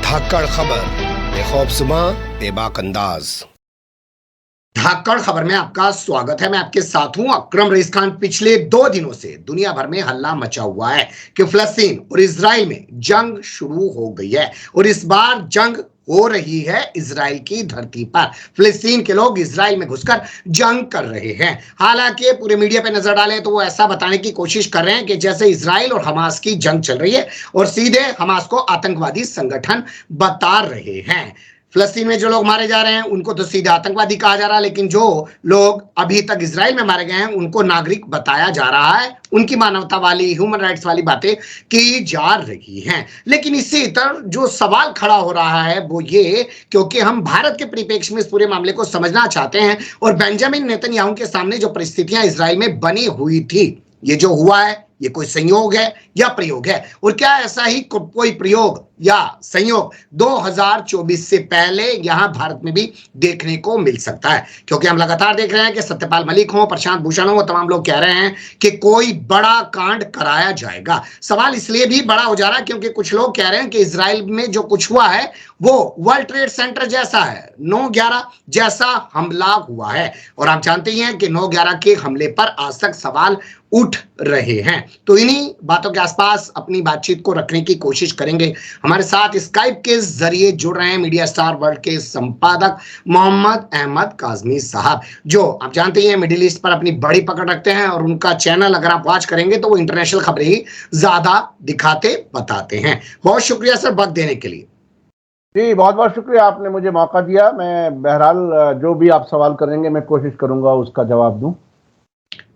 धाकड़ खबर, बेखौफजुमा बेबाक अंदाज। धाकड़ खबर में आपका स्वागत है। मैं आपके साथ हूं अकरम रईस खान। पिछले 2 दिनों से दुनिया भर में हल्ला मचा हुआ है कि फिलिस्तीन और इजराइल में जंग शुरू हो गई है और इस बार जंग हो रही है इजराइल की धरती पर। फिलिस्तीन के लोग इजराइल में घुसकर जंग कर रहे हैं। हालांकि पूरे मीडिया पे नजर डालें तो वो ऐसा बताने की कोशिश कर रहे हैं कि जैसे इजराइल और हमास की जंग चल रही है और सीधे हमास को आतंकवादी संगठन बता रहे हैं। फिलिस्तीन में जो लोग मारे जा रहे हैं उनको तो सीधा आतंकवादी कहा जा रहा है, लेकिन जो लोग अभी तक इजराइल में मारे गए हैं उनको नागरिक बताया जा रहा है। उनकी मानवता वाली, ह्यूमन राइट्स वाली बातें की जा रही हैं। लेकिन इससे इतर जो सवाल खड़ा हो रहा है वो ये, क्योंकि हम भारत के परिप्रेक्ष्य में इस पूरे मामले को समझना चाहते हैं और बेंजामिन नेतन्याहू के सामने जो परिस्थितियां इजराइल में बनी हुई थी, ये जो हुआ है ये कोई संयोग है या प्रयोग है, और क्या ऐसा ही कोई प्रयोग या संयोग 2024 से पहले यहां भारत में भी देखने को मिल सकता है? क्योंकि हम लगातार देख रहे हैं कि सत्यपाल मलिक हो, प्रशांत भूषण हो, तमाम लोग कह रहे हैं कि कोई बड़ा कांड कराया जाएगा। सवाल इसलिए भी बड़ा हो जा रहा है क्योंकि कुछ लोग कह रहे हैं कि इजराइल में जो कुछ हुआ है वो वर्ल्ड ट्रेड सेंटर जैसा है, 9/11 जैसा हमला हुआ है। और आप जानते ही हैं कि 9/11 के हमले पर आज तक सवाल उठ रहे हैं। तो इन्हीं बातों के आसपास अपनी बातचीत को रखने की कोशिश करेंगे। हमारे साथ स्काइप के जरिए जुड़ रहे हैं मीडिया स्टार वर्ल्ड के संपादक मोहम्मद अहमद काजमी साहब, जो आप जानते हैं मिडिल ईस्ट पर अपनी बड़ी पकड़ रखते हैं और उनका चैनल अगर आप वॉच करेंगे तो वो इंटरनेशनल खबरें ही ज्यादा दिखाते बताते हैं। बहुत शुक्रिया सर वक्त देने के लिए। जी बहुत बहुत शुक्रिया, आपने मुझे मौका दिया। मैं बहरहाल जो भी आप सवाल करेंगे मैं कोशिश करूंगा उसका जवाब दूं।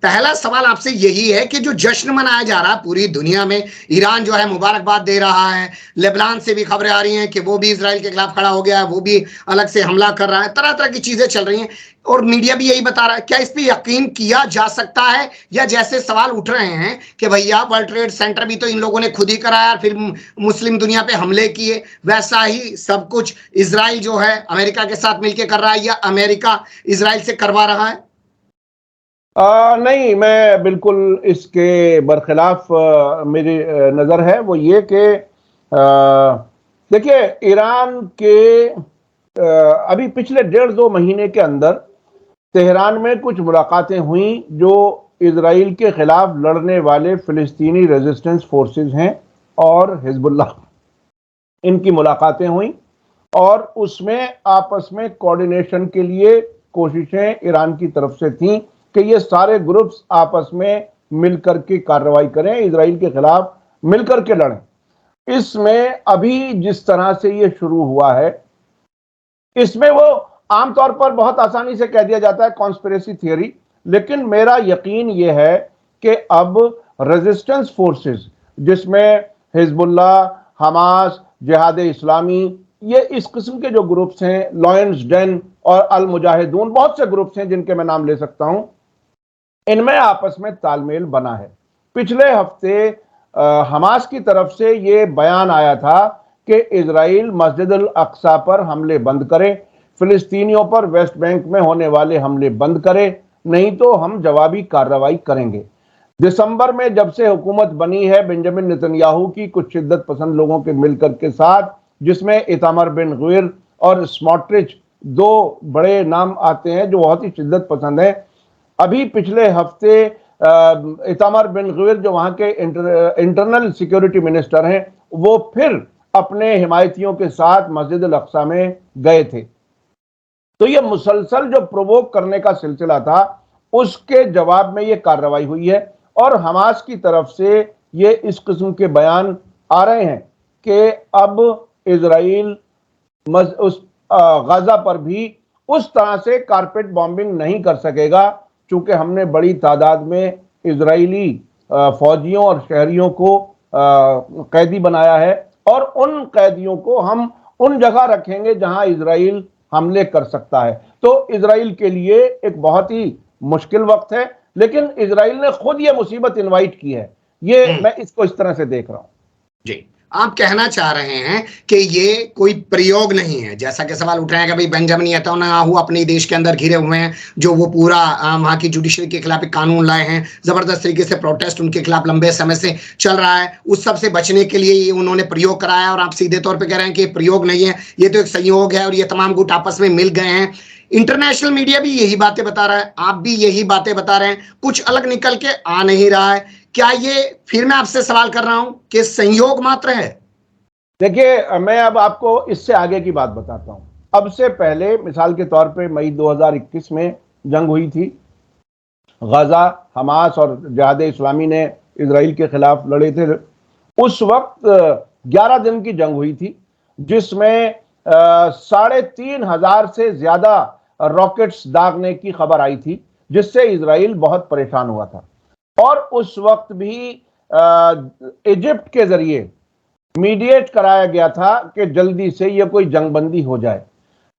पहला सवाल आपसे यही है कि जो जश्न मनाया जा रहा है पूरी दुनिया में, ईरान जो है मुबारकबाद दे रहा है, लेबनान से भी खबरें आ रही हैं कि वो भी इजराइल के खिलाफ खड़ा हो गया है, वो भी अलग से हमला कर रहा है, तरह तरह की चीजें चल रही हैं और मीडिया भी यही बता रहा है। क्या इस पे यकीन किया जा सकता है, या जैसे सवाल उठ रहे हैं कि भैया वर्ल्ड ट्रेड सेंटर भी तो इन लोगों ने खुद ही कराया, फिर मुस्लिम दुनिया पे हमले किए, वैसा ही सब कुछ इजराइल जो है अमेरिका के साथ मिलकर कर रहा है, या अमेरिका इजराइल से करवा रहा है? नहीं, मैं बिल्कुल इसके बरखिलाफ मेरी नज़र है। वो ये कि देखिए, ईरान के अभी पिछले 1.5-2 महीने के अंदर तेहरान में कुछ मुलाकातें हुई जो इजराइल के खिलाफ लड़ने वाले फिलिस्तीनी रेजिस्टेंस फोर्सेस हैं और हिजबुल्लाह, इनकी मुलाकातें हुई और उसमें आपस में कोऑर्डिनेशन के लिए कोशिशें ईरान की तरफ से थीं कि ये सारे ग्रुप्स आपस में मिलकर के कार्रवाई करें, इजराइल के खिलाफ मिलकर के लड़ें। इसमें अभी जिस तरह से ये शुरू हुआ है, इसमें वो आमतौर पर बहुत आसानी से कह दिया जाता है कॉन्स्पिरेसी थियरी, लेकिन मेरा यकीन ये है कि अब रेजिस्टेंस फोर्सेस जिसमें हिजबुल्लाह, हमास, जिहाद इस्लामी, ये इस किस्म के जो ग्रुप्स हैं, लॉयंस डेन और अल मुजाहिदून, बहुत से ग्रुप्स हैं जिनके मैं नाम ले सकता हूं, इनमें आपस में तालमेल बना है। पिछले हफ्ते हमास की तरफ से ये बयान आया था कि इजराइल मस्जिद अल अक्सा पर हमले बंद करे, फिलिस्तीनियों पर वेस्ट बैंक में होने वाले हमले बंद करे, नहीं तो हम जवाबी कार्रवाई करेंगे। दिसंबर में जब से हुकूमत बनी है बेंजामिन नेतन्याहू की कुछ शिद्दत पसंद लोगों के मिलकर के साथ, जिसमें इतामर बिन गवीर और स्मोट्रिच 2 बड़े नाम आते हैं जो बहुत ही शिद्दत पसंद है। अभी पिछले हफ्ते इतामर बिन गवीर जो वहां के इंटरनल सिक्योरिटी मिनिस्टर हैं, वो फिर अपने हिमायतियों के साथ मस्जिद अल अक्सा में गए थे। तो ये मुसलसल जो प्रोवोक करने का सिलसिला था, उसके जवाब में ये कार्रवाई हुई है और हमास की तरफ से ये इस किस्म के बयान आ रहे हैं कि अब इजराइल उस गाजा पर भी उस तरह से कारपेट बॉम्बिंग नहीं कर सकेगा, चूंकि हमने बड़ी तादाद में इजरायली फौजियों और शहरियों को कैदी बनाया है और उन कैदियों को हम उन जगह रखेंगे जहां इजराइल हमले कर सकता है। तो इजराइल के लिए एक बहुत ही मुश्किल वक्त है, लेकिन इजराइल ने खुद ये मुसीबत इनवाइट की है। ये मैं इसको इस तरह से देख रहा हूं। जी, आप कहना चाह रहे हैं कि ये कोई प्रयोग नहीं है, जैसा कि सवाल उठ रहे हैं कि भाई बेंजामिन नेतन्याहू अपने देश के अंदर घिरे हुए हैं, जो वो पूरा वहां की जुडिशरी के खिलाफ एक कानून लाए हैं, जबरदस्त तरीके से प्रोटेस्ट उनके खिलाफ लंबे समय से चल रहा है, उस सब से बचने के लिए ये उन्होंने प्रयोग कराया, और आप सीधे तौर पर कह रहे हैं कि प्रयोग नहीं है, ये तो एक संयोग है और ये तमाम गुट आपस में मिल गए हैं। इंटरनेशनल मीडिया भी यही बातें बता रहा है, आप भी यही बातें बता रहे हैं, कुछ अलग निकल के आ नहीं रहा है। क्या ये, फिर मैं आपसे सवाल कर रहा हूं कि संयोग मात्र है? देखिए, मैं अब आपको इससे आगे की बात बताता हूं। अब से पहले मिसाल के तौर पे मई 2021 में जंग हुई थी, गाजा, हमास और जिहाद इस्लामी ने इजराइल के खिलाफ लड़े थे। उस वक्त 11 दिन की जंग हुई थी, जिसमें 3,500 से ज्यादा रॉकेट्स दागने की खबर आई थी, जिससे इजराइल बहुत परेशान हुआ था। और उस वक्त भी इजिप्ट के जरिए मीडिएट कराया गया था कि जल्दी से यह कोई जंगबंदी हो जाए।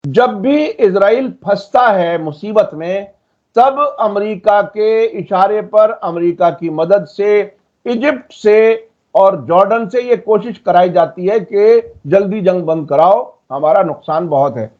जब भी इजराइल फंसता है मुसीबत में, तब अमेरिका के इशारे पर, अमेरिका की मदद से, इजिप्ट से और जॉर्डन से यह कोशिश कराई जाती है कि जल्दी जंग बंद कराओ, हमारा नुकसान बहुत है।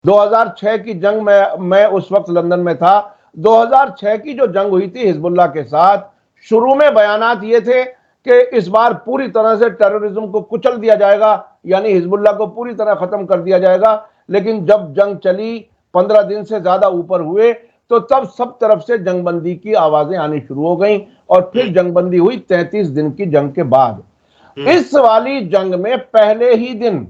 2006 की जंग में, मैं उस वक्त लंदन में था, 2006 की जो जंग हुई थी हिजबुल्लाह के साथ, शुरू में बयानात ये थे कि इस बार पूरी तरह से टेररिज्म को कुचल दिया जाएगा, यानी हिजबुल्लाह को पूरी तरह खत्म कर दिया जाएगा। लेकिन जब जंग चली, 15 दिन से ज्यादा ऊपर हुए, तो तब सब तरफ से जंगबंदी की आवाजें आनी शुरू हो गई, और फिर जंगबंदी हुई 33 दिन की जंग के बाद। इस वाली जंग में पहले ही दिन,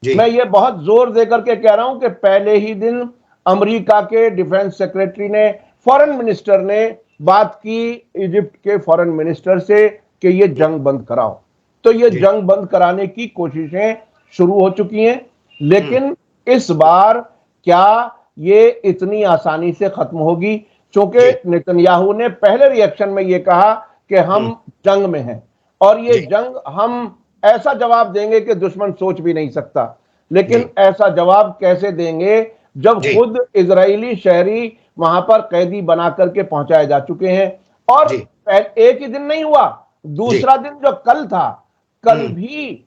मैं ये बहुत जोर देकर के कह रहा हूं कि पहले ही दिन अमेरिका के डिफेंस सेक्रेटरी ने, फॉरेन मिनिस्टर ने बात की इजिप्ट के फॉरेन मिनिस्टर से कि ये जंग बंद कराओ। तो ये जंग बंद कराने की कोशिशें शुरू हो चुकी हैं, लेकिन इस बार क्या ये इतनी आसानी से खत्म होगी? क्योंकि नेतन्याहू ने पहले रिएक्शन में ये कहा कि हम जंग में हैं, और ये जंग हम ऐसा जवाब देंगे कि दुश्मन सोच भी नहीं सकता। लेकिन ऐसा जवाब कैसे देंगे जब खुद इजरायली शहरी वहां पर कैदी बना करके पहुंचाए जा चुके हैं? और एक ही दिन नहीं हुआ, दूसरा दिन जो कल था, कल भी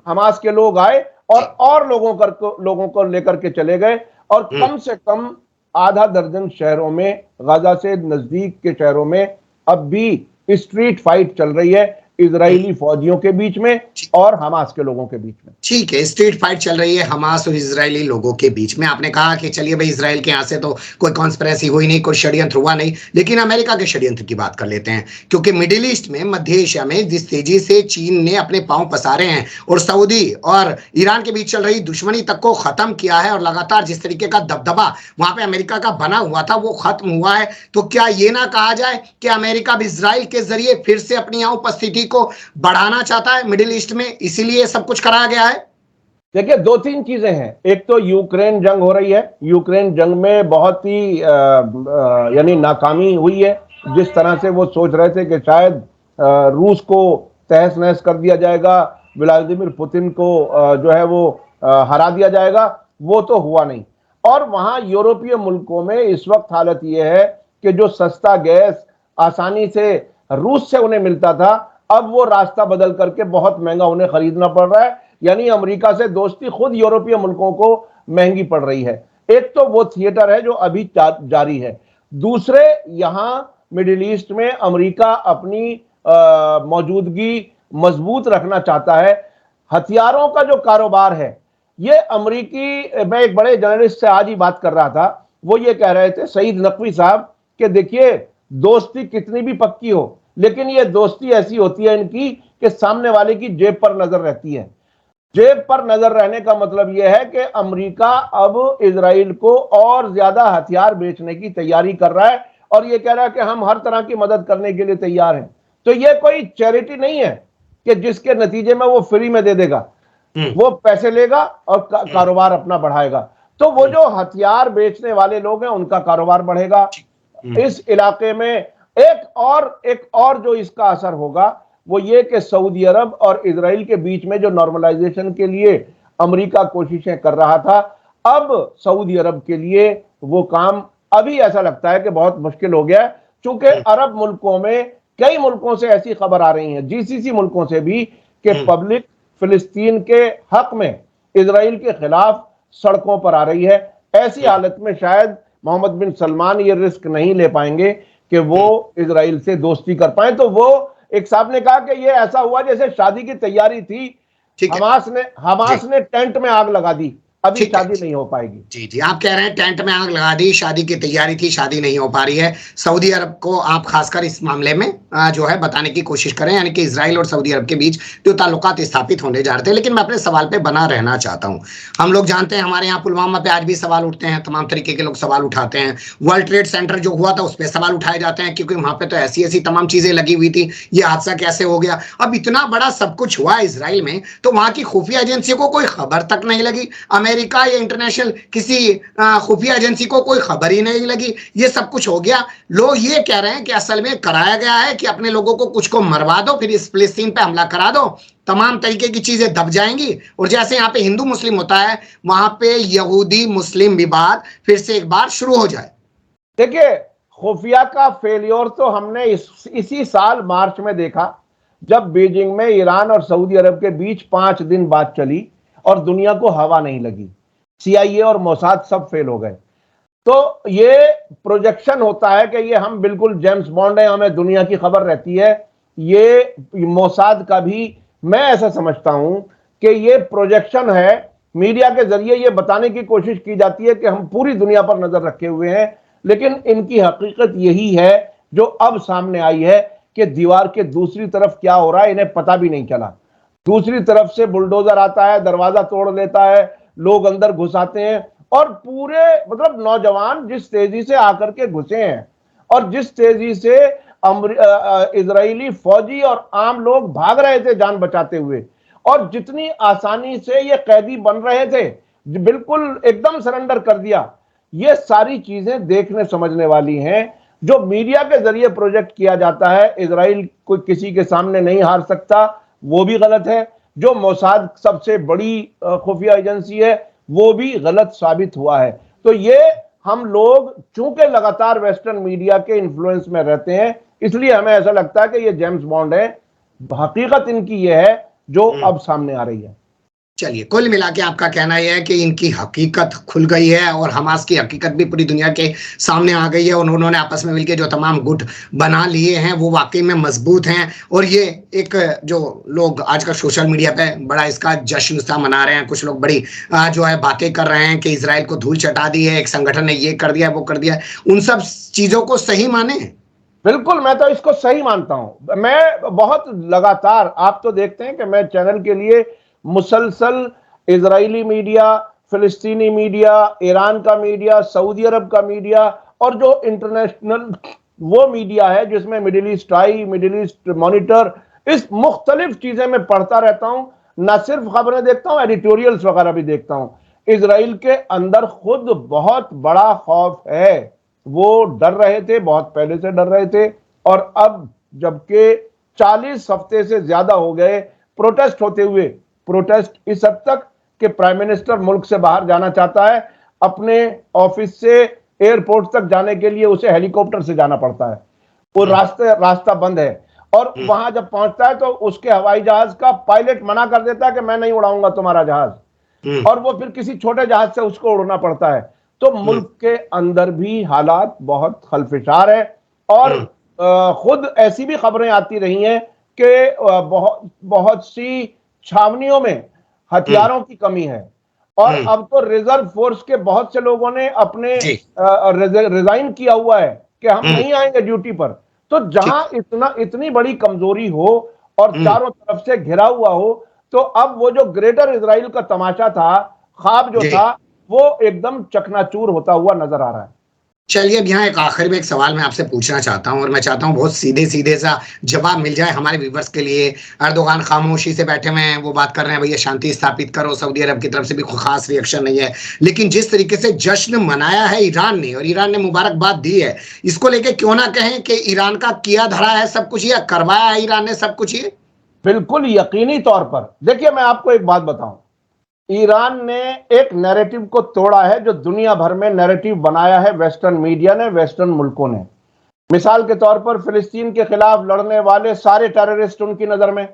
हमास के लोग आए और लोगों को लेकर के चले गए, और कम से कम आधा दर्जन शहरों में, गाजा से नजदीक के शहरों में अब भी स्ट्रीट फाइट चल रही है इजरायली फौजियों के बीच में और हमास के लोगों के बीच में। ठीक है, स्ट्रीट फाइट चल रही है हमास और इजरायली लोगों के बीच में। आपने कहा कि चलिए भाई, इजराइल के यहां से तो कोई कॉन्स्पिरेसी हुई नहीं, कोई षड्यंत्र हुआ नहीं, लेकिन अमेरिका के षड्यंत्र की बात कर लेते हैं। क्योंकि मिडिल ईस्ट में, मध्य एशिया में जिस तेजी से चीन ने अपने पांव पसारे हैं और सऊदी और ईरान के बीच चल रही दुश्मनी तक को खत्म किया है, और लगातार जिस तरीके का दबदबा वहां पे अमेरिका का बना हुआ था वो खत्म हुआ है, तो क्या ये ना कहा जाए कि अमेरिका भी इजराइल के जरिए फिर से अपनी यहां उपस्थिति को बढ़ाना चाहता है मिडिल ईस्ट में, इसीलिए सब कुछ कराया गया है? देखिए, 2-3 चीजें हैं। एक तो यूक्रेन जंग हो रही है, यूक्रेन जंग में बहुत ही यानी नाकामी हुई है। जिस तरह से वो सोच रहे थे कि शायद रूस को तहस नहस कर दिया जाएगा, व्लादिमीर पुतिन को जो है वो हरा दिया जाएगा, वो तो हुआ नहीं। और वहां यूरोपीय मुल्कों में इस वक्त हालत यह है कि जो सस्ता गैस आसानी से रूस से उन्हें मिलता था, अब वो रास्ता बदल करके बहुत महंगा उन्हें खरीदना पड़ रहा है। यानी अमेरिका से दोस्ती खुद यूरोपीय मुल्कों को महंगी पड़ रही है। एक तो वो थिएटर है जो अभी जारी है। दूसरे, यहां मिडिल ईस्ट में अमेरिका अपनी मौजूदगी मजबूत रखना चाहता है। हथियारों का जो कारोबार है, ये अमेरिकी, मैं एक बड़े जर्नलिस्ट से आज ही बात कर रहा था, वो ये कह रहे थे, सईद नकवी साहब, कि देखिए, दोस्ती कितनी भी पक्की हो, लेकिन ये दोस्ती ऐसी होती है इनकी कि सामने वाले की जेब पर नजर रहती है। जेब पर नजर रहने का मतलब यह है कि अमेरिका अब इजराइल को और ज्यादा हथियार बेचने की तैयारी कर रहा है, और यह कह रहा है कि हम हर तरह की मदद करने के लिए तैयार हैं। तो यह कोई चैरिटी नहीं है कि जिसके नतीजे में वो फ्री में दे देगा, वो पैसे लेगा और कारोबार अपना बढ़ाएगा। तो वो जो हथियार बेचने वाले लोग हैं, उनका कारोबार बढ़ेगा इस इलाके में। एक और जो इसका असर होगा वो ये कि सऊदी अरब और इजराइल के बीच में जो नॉर्मलाइजेशन के लिए अमेरिका कोशिशें कर रहा था, अब सऊदी अरब के लिए वो काम अभी ऐसा लगता है कि बहुत मुश्किल हो गया है। चूंकि अरब मुल्कों में कई मुल्कों से ऐसी खबर आ रही है, जीसीसी मुल्कों से भी, कि हम्म। पब्लिक फिलिस्तीन के हक में इजराइल के खिलाफ सड़कों पर आ रही है। ऐसी हालत में शायद मोहम्मद बिन सलमान ये रिस्क नहीं ले पाएंगे कि वो इजराइल से दोस्ती कर पाए। तो वो एक साहब ने कहा कि ये ऐसा हुआ जैसे शादी की तैयारी थी, ठीक है। हमास जी। ने टेंट में आग लगा दी, अभी ठीक है। शादी नहीं हो पाएगी। जी जी, आप कह रहे हैं टेंट में आग लगा दी, शादी की तैयारी थी, शादी नहीं हो पा रही है। सऊदी अरब को आप खासकर इस मामले में जो है बताने की कोशिश करें, यानी कि इजराइल और सऊदी अरब के बीच जो ताल्लुकात स्थापित होने जा रहे थे। लेकिन मैं अपने सवाल पे बना रहना चाहता हूं। हम लोग जानते हैं हमारे यहाँ पुलवामा पे आज भी सवाल उठते हैं, तमाम तरीके के लोग सवाल उठाते हैं। वर्ल्ड ट्रेड सेंटर जो हुआ था उस पर सवाल उठाए जाते हैं, क्योंकि वहां पे तो ऐसी ऐसी तमाम चीजें लगी हुई थी, ये हादसा कैसे हो गया। अब इतना बड़ा सब कुछ हुआ इसराइल में, तो वहां की खुफिया एजेंसियों को कोई खबर तक नहीं लगी। अमेरिका या इंटरनेशनल किसी खुफिया एजेंसी को कोई खबर ही नहीं लगी। ये सब कुछ हो गया। लोग ये कह रहे हैं कि असल में कराया गया है कि अपने लोगों को कुछ को मरवा दो, फिर इस फिलिस्तीन पे हमला करा दो, तमाम तरीके की चीजें दब जाएंगी। और जैसे यहाँ पे हिंदू मुस्लिम होता है, वहां पे यहूदी मुस्लिम विवाद फिर से एक बार शुरू हो जाए। देखिए, खुफिया का फेलियर तो हमने इसी साल मार्च में देखा, जब बीजिंग में ईरान और सऊदी अरब के बीच 5 दिन बात चली और दुनिया को हवा नहीं लगी। CIA और मोसाद सब फेल हो गए। तो ये प्रोजेक्शन होता है कि ये हम बिल्कुल जेम्स बॉन्ड है, हमें दुनिया की खबर रहती है। ये मोसाद का भी मैं ऐसा समझता हूं कि ये प्रोजेक्शन है। मीडिया के जरिए ये बताने की कोशिश की जाती है कि हम पूरी दुनिया पर नजर रखे हुए हैं, लेकिन इनकी हकीकत यही है जो अब सामने आई है कि दीवार के दूसरी तरफ क्या हो रहा है इन्हें पता भी नहीं चला। दूसरी तरफ से बुलडोजर आता है, दरवाजा तोड़ लेता है, लोग अंदर घुस आते हैं और पूरे मतलब नौजवान जिस तेजी से आकर के घुसे हैं और जिस तेजी से इजरायली फौजी और आम लोग भाग रहे थे जान बचाते हुए, और जितनी आसानी से ये कैदी बन रहे थे, बिल्कुल एकदम सरेंडर कर दिया। ये सारी चीजें देखने समझने वाली हैं। जो मीडिया के जरिए प्रोजेक्ट किया जाता है इजराइल कोई किसी के सामने नहीं हार सकता, वो भी गलत है। जो मोसाद सबसे बड़ी खुफिया एजेंसी है, वो भी गलत साबित हुआ है। तो ये हम लोग चूंकि लगातार वेस्टर्न मीडिया के इन्फ्लुएंस में रहते हैं, इसलिए हमें ऐसा लगता है कि ये जेम्स बॉन्ड है। हकीकत इनकी ये है जो अब सामने आ रही है। चलिए, कुल मिला के आपका कहना यह है कि इनकी हकीकत खुल गई है और हमास की हकीकत भी पूरी दुनिया के सामने आ गई है। उन्होंने आपस में मिलकर जो तमाम गुट बना लिए हैं वो वाकई में मजबूत हैं। और ये एक जो लोग आजकल सोशल मीडिया पे बड़ा इसका जश्न सा मना रहे हैं, कुछ लोग बड़ी जो है बातें कर रहे हैं कि इसराइल को धूल चटा दी है, एक संगठन ने ये कर दिया वो कर दिया, उन सब चीजों को सही माने। बिल्कुल, मैं तो इसको सही मानता हूं। मैं बहुत लगातार, आप तो देखते हैं कि मैं चैनल के लिए मुसलसल इजरायली मीडिया, फिलिस्तीनी मीडिया, ईरान का मीडिया, सऊदी अरब का मीडिया और जो इंटरनेशनल वो मीडिया है जिसमें मिडिल ईस्ट आई, मिडिल ईस्ट मॉनिटर, इस मुख्तलिफ चीजें मैं पढ़ता रहता हूं। ना सिर्फ खबरें देखता हूं, एडिटोरियल्स वगैरह भी देखता हूं। इजराइल के अंदर खुद बहुत बड़ा खौफ है। वो डर रहे थे, बहुत पहले से डर रहे थे, और अब जबकि 40 हफ्ते से ज्यादा हो गए प्रोटेस्ट होते हुए, प्रोटेस्ट इस हद तक कि प्राइम मिनिस्टर मुल्क से बाहर जाना चाहता है, अपने ऑफिस से एयरपोर्ट तक जाने के लिए उसे हेलीकॉप्टर से जाना पड़ता है। वो रास्ता बंद है, और वहां जब पहुंचता है तो उसके हवाई जहाज का पायलट मना कर देता है कि मैं नहीं उड़ाऊंगा तुम्हारा जहाज, और वो फिर किसी छोटे जहाज से उसको उड़ना पड़ता है। तो मुल्क के अंदर भी हालात बहुत खलफिशार है। और खुद ऐसी भी खबरें आती रही हैं कि बहुत सी छावनियों में हथियारों की कमी है, और अब तो रिजर्व फोर्स के बहुत से लोगों ने अपने रिजाइन किया हुआ है कि हम नहीं आएंगे ड्यूटी पर। तो जहां इतनी बड़ी कमजोरी हो और चारों तरफ से घिरा हुआ हो, तो अब वो जो ग्रेटर इजराइल का तमाशा था, ख्वाब जो था, वो एकदम चकनाचूर होता हुआ नजर आ रहा है। चलिए, अब यहाँ एक आखिर में एक सवाल मैं आपसे पूछना चाहता हूं, और मैं चाहता हूं बहुत सीधे सीधे सा जवाब मिल जाए हमारे व्यूवर्स के लिए। अर्दोगान खामोशी से बैठे हुए हैं, वो बात कर रहे हैं भैया शांति स्थापित करो, सऊदी अरब की तरफ से भी कोई खास रिएक्शन नहीं है। लेकिन जिस तरीके से जश्न मनाया है ईरान ने, और ईरान ने मुबारकबाद दी है, इसको लेके क्यों ना कहें कि ईरान का किया धरा है सब कुछ, या करवाया है ईरान ने सब कुछ ये? बिल्कुल यकीनी तौर पर। देखिए, मैं आपको एक बात बताऊं, ईरान ने एक नैरेटिव को तोड़ा है जो दुनिया भर में नैरेटिव बनाया है वेस्टर्न मीडिया ने, वेस्टर्न मुल्कों ने। मिसाल के तौर पर फिलिस्तीन के खिलाफ लड़ने वाले सारे टेररिस्ट उनकी नजर में,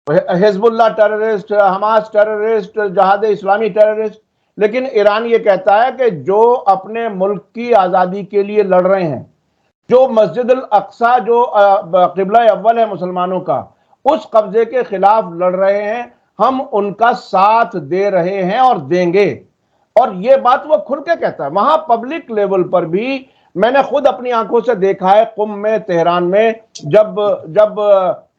हिजबुल्लाह टेररिस्ट, हमास टेररिस्ट, जहाद इस्लामी टेररिस्ट। लेकिन ईरान ये कहता है कि जो अपने मुल्क की आज़ादी के लिए लड़ रहे हैं, जो मस्जिद अल अक्सा जो क़िबला अव्वल है मुसलमानों का, उस कब्जे के खिलाफ लड़ रहे हैं, हम उनका साथ दे रहे हैं और देंगे। और ये बात वो खुल के कहता है। वहां पब्लिक लेवल पर भी मैंने खुद अपनी आंखों से देखा है, कुम में, तेहरान में, जब जब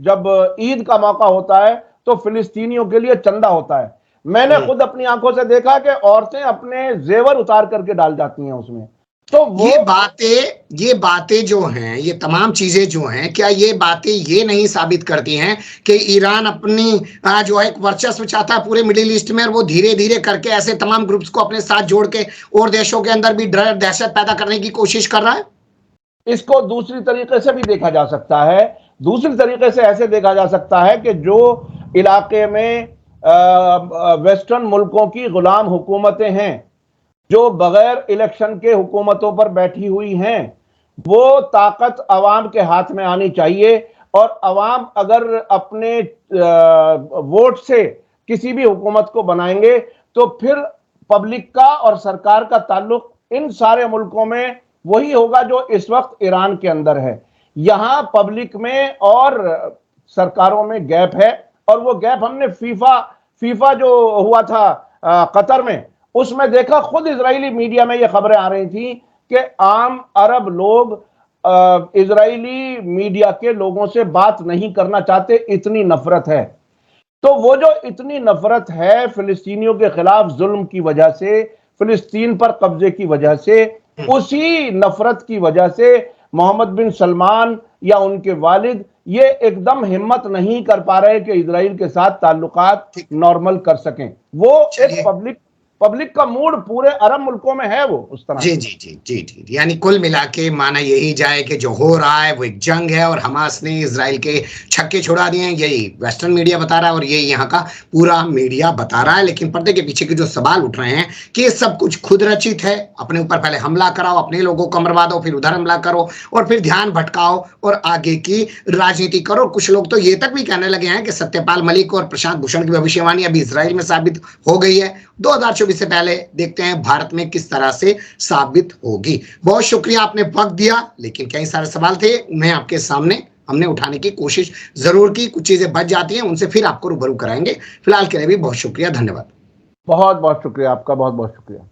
जब ईद का मौका होता है तो फिलिस्तीनियों के लिए चंदा होता है। मैंने खुद अपनी आंखों से देखा कि औरतें अपने जेवर उतार करके डाल जाती हैं उसमें। तो वो ये बातें जो हैं, ये तमाम चीजें जो हैं, क्या ये बातें ये नहीं साबित करती हैं कि ईरान अपनी जो है एक वर्चस्व चाहता है पूरे मिडिल ईस्ट में, और वो धीरे धीरे करके ऐसे तमाम ग्रुप्स को अपने साथ जोड़ के और देशों के अंदर भी डर दहशत पैदा करने की कोशिश कर रहा है? इसको दूसरी तरीके से भी देखा जा सकता है। दूसरी तरीके से ऐसे देखा जा सकता है कि जो इलाके में वेस्टर्न मुल्कों की गुलाम हुकूमतें हैं, जो बगैर इलेक्शन के हुकूमतों पर बैठी हुई हैं, वो ताकत अवाम के हाथ में आनी चाहिए। और अवाम अगर अपने वोट से किसी भी हुकूमत को बनाएंगे तो फिर पब्लिक का और सरकार का ताल्लुक इन सारे मुल्कों में वही होगा जो इस वक्त ईरान के अंदर है। यहां पब्लिक में और सरकारों में गैप है, और वो गैप हमने फीफा जो हुआ था कतर में, उसमें देखा। खुद इजरायली मीडिया में ये खबरें आ रही थी कि आम अरब लोग इजरायली मीडिया के लोगों से बात नहीं करना चाहते, इतनी नफरत है। तो वो जो इतनी नफरत है फिलिस्तीनियों के खिलाफ जुल्म की वजह से, फिलिस्तीन पर कब्जे की वजह से, उसी नफरत की वजह से मोहम्मद बिन सलमान या उनके वालिद ये एकदम हिम्मत नहीं कर पा रहे कि इजराइल के साथ ताल्लुकात नॉर्मल कर सकें। वो एक पब्लिक का मूड पूरे अरब मुल्कों में है वो उस तरह। जी जी जी जी जी, यानी कुल मिला के माना यही जाए कि जो हो रहा है वो एक जंग है, और हमास ने इजराइल के छक्के छुड़ा दिए हैं, यही वेस्टर्न मीडिया बता रहा है और यही यहाँ का पूरा मीडिया बता रहा है। लेकिन पर्दे के पीछे के जो सवाल उठ रहे हैं कि ये सब कुछ खुद रचित है, अपने ऊपर पहले हमला कराओ, अपने लोगों को मरवा दो, फिर उधर हमला करो, और फिर ध्यान भटकाओ और आगे की राजनीति करो। कुछ लोग तो ये तक भी कहने लगे हैं कि सत्यपाल मलिक और प्रशांत भूषण की भविष्यवाणी अभी इजराइल में साबित हो गई है। 2024 से पहले देखते हैं भारत में किस तरह से साबित होगी। बहुत शुक्रिया, आपने वक्त दिया, लेकिन कई सारे सवाल थे, उन्हें आपके सामने हमने उठाने की कोशिश जरूर की। कुछ चीजें बच जाती हैं, उनसे फिर आपको रूबरू कराएंगे। फिलहाल के लिए भी बहुत शुक्रिया, धन्यवाद। बहुत बहुत शुक्रिया आपका, बहुत बहुत शुक्रिया।